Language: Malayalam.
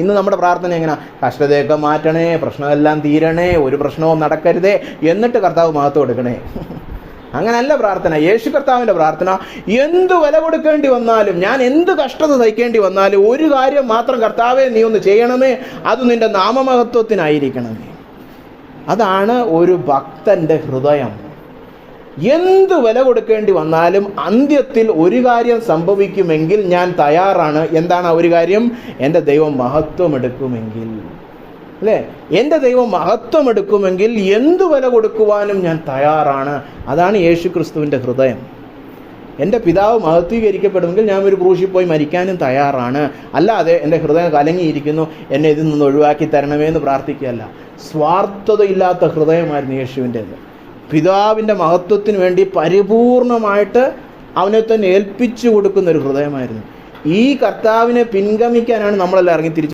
ഇന്ന് നമ്മുടെ പ്രാർത്ഥന എങ്ങനെ? കഷ്ടതയൊക്കെ മാറ്റണേ, പ്രശ്നമെല്ലാം തീരണേ, ഒരു പ്രശ്നവും നടക്കരുതേ, എന്നിട്ട് കർത്താവ് മഹത്വം എടുക്കണേ. അങ്ങനല്ല പ്രാർത്ഥന. യേശു കർത്താവിൻ്റെ പ്രാർത്ഥന, എന്ത് വില കൊടുക്കേണ്ടി വന്നാലും, ഞാൻ എന്ത് കഷ്ടത സഹിക്കേണ്ടി വന്നാലും, ഒരു കാര്യം മാത്രം കർത്താവേ നീ ഒന്ന് ചെയ്യണമേ, അത് നിന്റെ നാമമഹത്വത്തിനായിരിക്കണമേ. അതാണ് ഒരു ഭക്തൻ്റെ ഹൃദയം. എന്ത് വില കൊടുക്കേണ്ടി വന്നാലും അന്ത്യത്തിൽ ഒരു കാര്യം സംഭവിക്കുമെങ്കിൽ ഞാൻ തയ്യാറാണ്. എന്താണ് ഒരു കാര്യം? എൻ്റെ ദൈവം മഹത്വം എടുക്കുമെങ്കിൽ, അല്ലേ? എൻ്റെ ദൈവം മഹത്വം എടുക്കുമെങ്കിൽ എന്ത് വില കൊടുക്കുവാനും ഞാൻ തയ്യാറാണ്. അതാണ് യേശു ക്രിസ്തുവിൻ്റെ ഹൃദയം. എൻ്റെ പിതാവ് മഹത്വീകരിക്കപ്പെടുമെങ്കിൽ ഞാൻ ഒരു ക്രൂശിൽ പോയി മരിക്കാനും തയ്യാറാണ്. അല്ലാതെ എൻ്റെ ഹൃദയം കലങ്ങിയിരിക്കുന്നു, എന്നെ ഇതിൽ നിന്ന് ഒഴിവാക്കി തരണമേ എന്ന് പ്രാർത്ഥിക്കുകയല്ല. സ്വാർത്ഥതയില്ലാത്ത ഹൃദയമായിരുന്നു യേശുവിൻ്റേത്. പിതാവിൻ്റെ മഹത്വത്തിന് വേണ്ടി പരിപൂർണമായിട്ട് അവനെ തന്നെ ഏൽപ്പിച്ചു കൊടുക്കുന്ന ഒരു ഹൃദയമായിരുന്നു. ഈ കർത്താവിനെ പിൻഗമിക്കാനാണ് നമ്മളെല്ലാം ഇറങ്ങിത്തിരിച്ചത്.